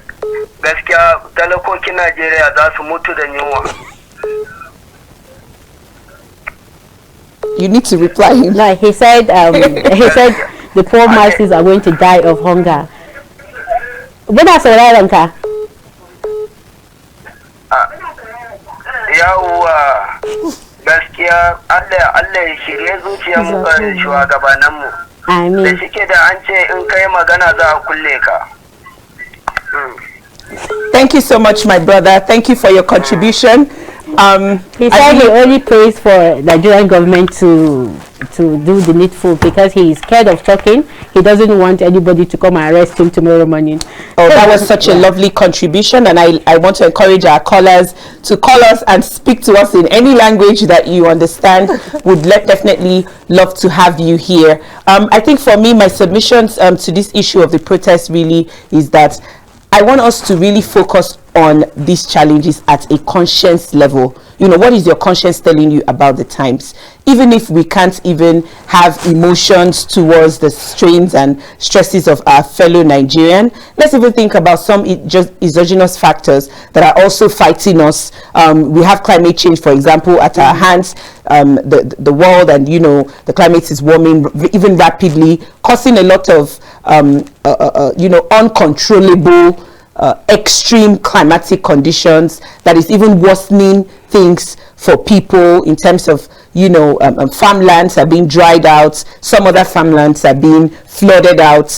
Gaskiya talakokin Najeriya za su mutu da yunwa. You need to reply him. No, he said the poor masses are going to die of hunger. Muna sauraron ka. Yawwa. Gaskiya Allah ya shirye zuciyar mu shugabannin mu. Amin. Da shike da an ce in kai magana za a kulle ka. Thank you so much, my brother. Thank you for your contribution. He said he only prays for Nigerian government to do the needful because he is scared of talking. He doesn't want anybody to come and arrest him tomorrow morning. Oh, that was such a lovely contribution, and I want to encourage our callers to call us and speak to us in any language that you understand. Would definitely love to have you here. I think for me, my submissions to this issue of the protest really is that I want us to really focus on these challenges at a conscience level. You know, what is your conscience telling you about the times? Even if we can't even have emotions towards the strains and stresses of our fellow Nigerian, let's even think about some just exogenous factors that are also fighting us. We have climate change, for example, at our hands. The world, and you know, the climate is warming even rapidly, causing a lot of you know, uncontrollable extreme climatic conditions that is even worsening things for people in terms of, you know, farmlands are being dried out, some other farmlands are being flooded out.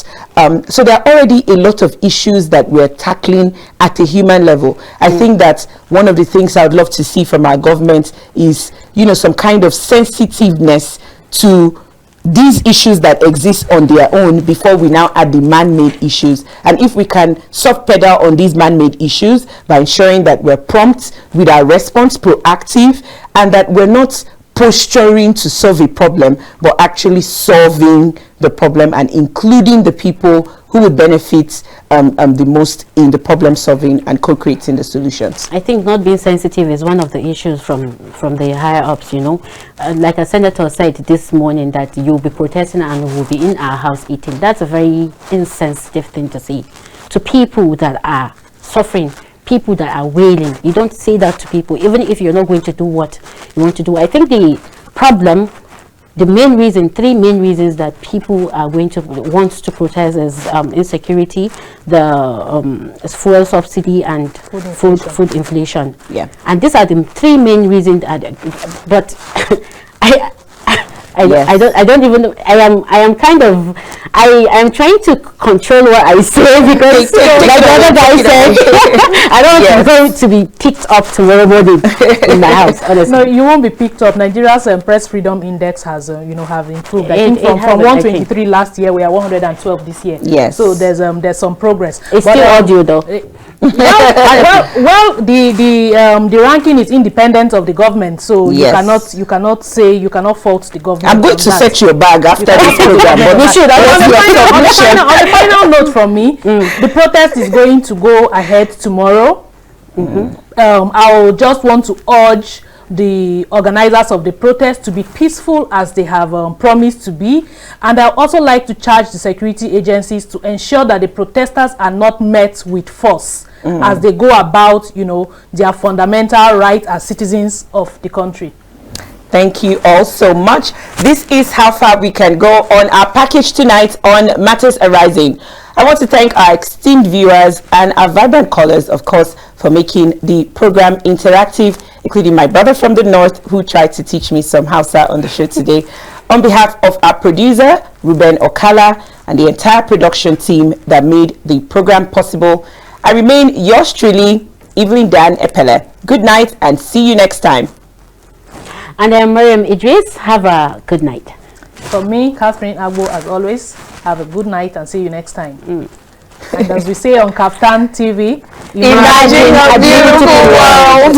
So there are already a lot of issues that we're tackling at a human level. I think that one of the things I would love to see from our government is, you know, some kind of sensitiveness to these issues that exist on their own before we now add the man-made issues. And if we can soft pedal on these man-made issues by ensuring that we're prompt with our response, proactive, and that we're not posturing to solve a problem, but actually solving the problem and including the people who would benefit the most in the problem solving and co-creating the solutions. I think not being sensitive is one of the issues from the higher ups, you know. Like a senator said this morning that you'll be protesting and we'll be in our house eating. That's a very insensitive thing to say to people that are suffering, people that are wailing. You don't say that to people, even if you're not going to do what you want to do. I think the problem, the main reason, three main reasons that people are going to want to protest is insecurity, the fuel subsidy, and food inflation. Yeah. And these are the three main reasons. But I don't even know. I am trying to control what I say, because like the other guy said, I don't want to be picked up tomorrow morning in my house, honestly. No, you won't be picked up. Nigeria's press freedom index has you know, have improved. I think from 123 last year, we are 112 this year. Yes. So there's some progress. It's still audio though. Well, the ranking is independent of the government, so you cannot fault the government. I'm going to set your bag after this program, but we should. On a final note from me, the protest is going to go ahead tomorrow. I just want to urge the organizers of the protest to be peaceful as they have promised to be, and I also like to charge the security agencies to ensure that the protesters are not met with force as they go about, you know, their fundamental right as citizens of the country. Thank you all so much. This is how far we can go on our package tonight on Matters Arising. I want to thank our esteemed viewers and our vibrant callers, of course, for making the program interactive, including my brother from the north who tried to teach me some Hausa on the show today. On behalf of our producer, Ruben Okala, and the entire production team that made the program possible, I remain yours truly, Evelyn Dan Epelle. Good night and see you next time. And I'm Maryam Idris. Have a good night. From me, Catherine Agbo, as always, have a good night and see you next time. And as we say on KAFTAN TV, imagine a beautiful world.